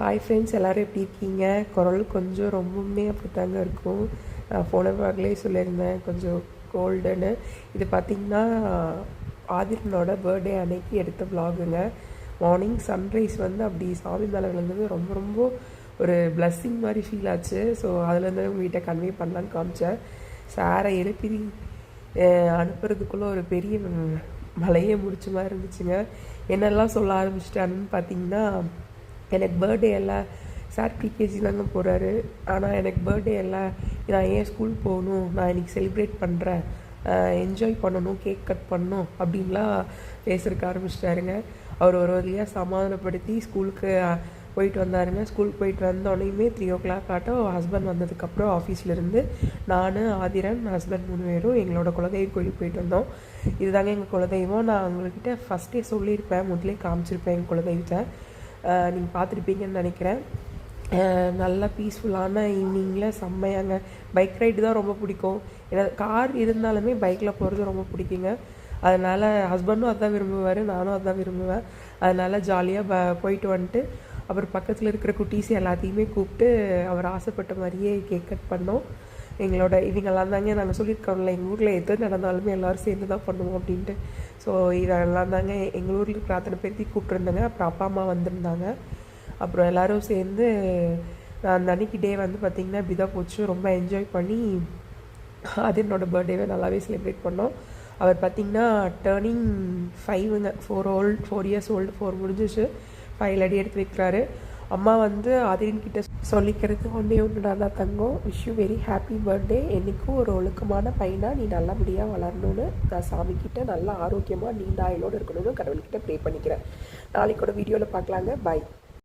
Hi friends, எல்லோரும் எப்படி இருக்கீங்க? குரல் கொஞ்சம் ரொம்பவுமே அப்படித்தாங்க இருக்கும். நான் போன வாரங்களே சொல்லியிருந்தேன் கொஞ்சம் கோல்டுன்னு. இது பார்த்திங்கன்னா ஆதிரனோட பர்த்டே அன்னைக்கு எடுத்த விலாகுங்க. மார்னிங் சன்ரைஸ் வந்து அப்படி சாமி மேலே விழுந்தது ரொம்ப ரொம்ப ஒரு பிளஸ்ஸிங் மாதிரி ஃபீல் ஆச்சு. ஸோ அதுலேருந்து உங்கள் வீட்டை கன்வே பண்ணலான்னு காமிச்சேன். சாரை எழுப்பி அனுப்புறதுக்குள்ளே ஒரு பெரிய மலையே முடிச்ச மாதிரி இருந்துச்சுங்க. என்னெல்லாம் சொல்ல ஆரம்பிச்சிட்டான்னு பார்த்தீங்கன்னா, எனக்கு பர்த்டே எல்லாம் சார் ப்ரீகேஜி தாங்க போகிறாரு, ஆனால் எனக்கு பர்த்டே எல்லாம் நான் ஏன் ஸ்கூல் போகணும், நான் இன்றைக்கி செலிப்ரேட் பண்ணுறேன், என்ஜாய் பண்ணணும், கேக் கட் பண்ணணும் அப்படின்லாம் பேசுறதுக்கு ஆரம்பிச்சிட்டாருங்க. அவர் ஒரு வழியாக சமாதானப்படுத்தி ஸ்கூலுக்கு போயிட்டு வந்தாருங்க. ஸ்கூலுக்கு போயிட்டு வந்தோடனேயுமே 3 o'clock ஆட்டம் ஹஸ்பண்ட் வந்ததுக்கப்புறம் ஆஃபீஸ்லேருந்து நான், ஆதிரன், ஹஸ்பண்ட் 3 பேரும் எங்களோட குலதெய்வ கோயிலுக்கு போயிட்டு வந்தோம். இதுதாங்க எங்கள் குலதெய்வம். நான் உங்கள்கிட்ட ஃபஸ்ட்டே சொல்லியிருப்பேன், முதலே காமிச்சிருப்பேன் எங்கள் குலதெய்வத்தை. நீங்கள் பார்த்துருப்பீங்கன்னு நினைக்கிறேன். நல்லா பீஸ்ஃபுல்லான ஈவினிங்கில் செம்மையாங்க. பைக் ரைடு தான் ரொம்ப பிடிக்கும். ஏன்னா கார் இருந்தாலுமே பைக்கில் போகிறது ரொம்ப பிடிக்குங்க. அதனால் ஹஸ்பண்டும் அதுதான் விரும்புவார், நானும் அதுதான் விரும்புவேன். அதனால் ஜாலியாக போயிட்டு வந்துட்டு அப்புறம் பக்கத்தில் இருக்கிற குட்டீஸ் எல்லாத்தையுமே கூப்பிட்டு அவர் ஆசைப்பட்ட மாதிரியே கேக் கட் பண்ணோம். எங்களோட இவங்கெல்லாம் தாங்க நாங்கள் சொல்லியிருக்கோம்ல, எங்கள் ஊரில் எது நடந்தாலுமே எல்லோரும் சேர்ந்து தான் பண்ணுவோம் அப்படின்ட்டு. ஸோ இதெல்லாம் தாங்க எங்கள் ஊரில் இருக்கிற அத்தனை பேர்த்தையும் கூப்பிட்ருந்தாங்க. அப்புறம் அப்பா அம்மா வந்திருந்தாங்க. அப்புறம் எல்லோரும் சேர்ந்து அந்த அன்றைக்கி டே வந்து பார்த்திங்கன்னா இப்படி தான் போச்சு. ரொம்ப என்ஜாய் பண்ணி அது என்னோடய பர்த்டேவை நல்லாவே செலிப்ரேட் பண்ணோம். அவர் பார்த்திங்கன்னா டேர்னிங் 5ங்க, 4 years old, 4 முடிஞ்சிச்சு, 5 அடி எடுத்து வைக்கிறாரு. அம்மா வந்து ஆதிரன்கிட்ட சொல்லிக்கிறது ஒன்றே நல்லா தங்கம், wish you very happy birthday. என்றைக்கும் ஒரு ஒழுக்கமான பையனாக நீ நல்லபடியாக வளரணும்னு நான் சாமிக்கிட்ட நல்லா ஆரோக்கியமாக நீண்ட ஆயுளோடு இருக்கணும்னு கடவுள்கிட்ட ப்ரே பண்ணிக்கிறேன். நாளைக்கோட வீடியோவில் பார்க்கலாங்க. பாய்.